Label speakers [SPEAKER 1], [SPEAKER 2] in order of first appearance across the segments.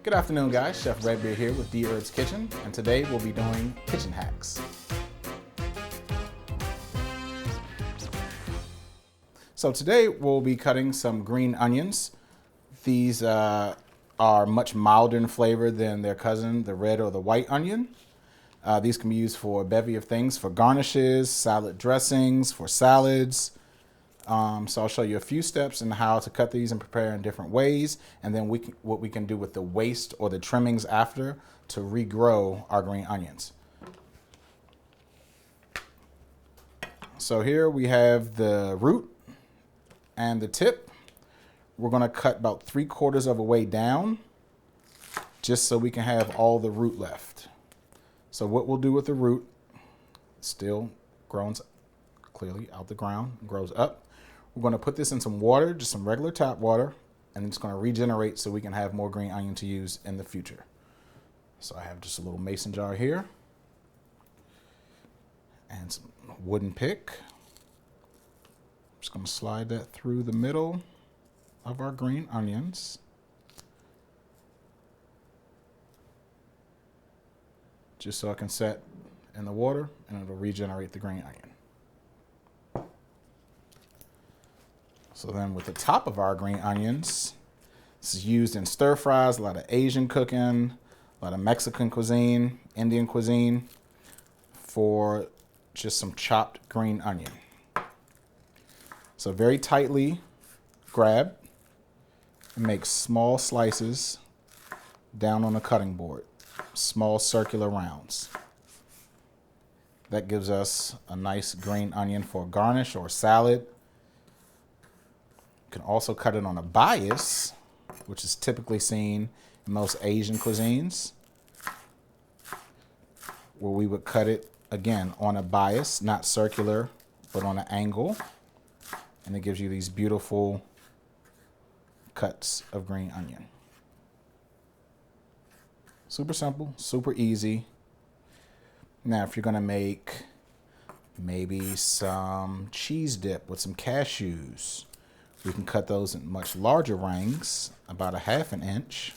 [SPEAKER 1] Good afternoon, guys. Chef RedBeard here with Dherbs Kitchen, and today we'll be doing kitchen hacks. So today we'll be cutting some green onions. These are much milder in flavor than their cousin, the red or the white onion. These can be used for a bevy of things, for garnishes, salad dressings, for salads. So I'll show you a few steps in how to cut these and prepare in different ways, and then what we can do with the waste or the trimmings after to regrow our green onions. So here we have the root and the tip. We're going to cut about 3/4 of a way down just so we can have all the root left. So what we'll do with the root, still grows clearly out the ground, grows up. We're going to put this in some water, just some regular tap water, and it's going to regenerate so we can have more green onion to use in the future. So I have just a little mason jar here and some wooden pick. I'm just going to slide that through the middle of our green onions. Just so I can set in the water and it'll regenerate the green onion. So then with the top of our green onions, this is used in stir fries, a lot of Asian cooking, a lot of Mexican cuisine, Indian cuisine, for just some chopped green onion. So very tightly grab and make small slices down on the cutting board, small circular rounds. That gives us a nice green onion for garnish or salad. You can also cut it on a bias, which is typically seen in most Asian cuisines, where we would cut it, again, on a bias, not circular, but on an angle. And it gives you these beautiful cuts of green onion. Super simple, super easy. Now, if you're gonna make maybe some cheese dip with some cashews, we can cut those in much larger rings, about 1/2 inch,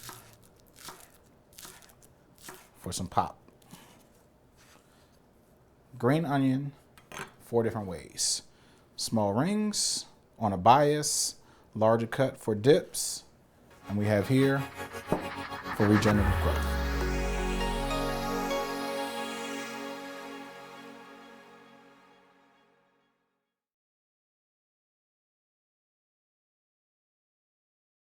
[SPEAKER 1] for some pop. Green onion, 4 different ways. Small rings on a bias, larger cut for dips, and we have here for regenerative growth.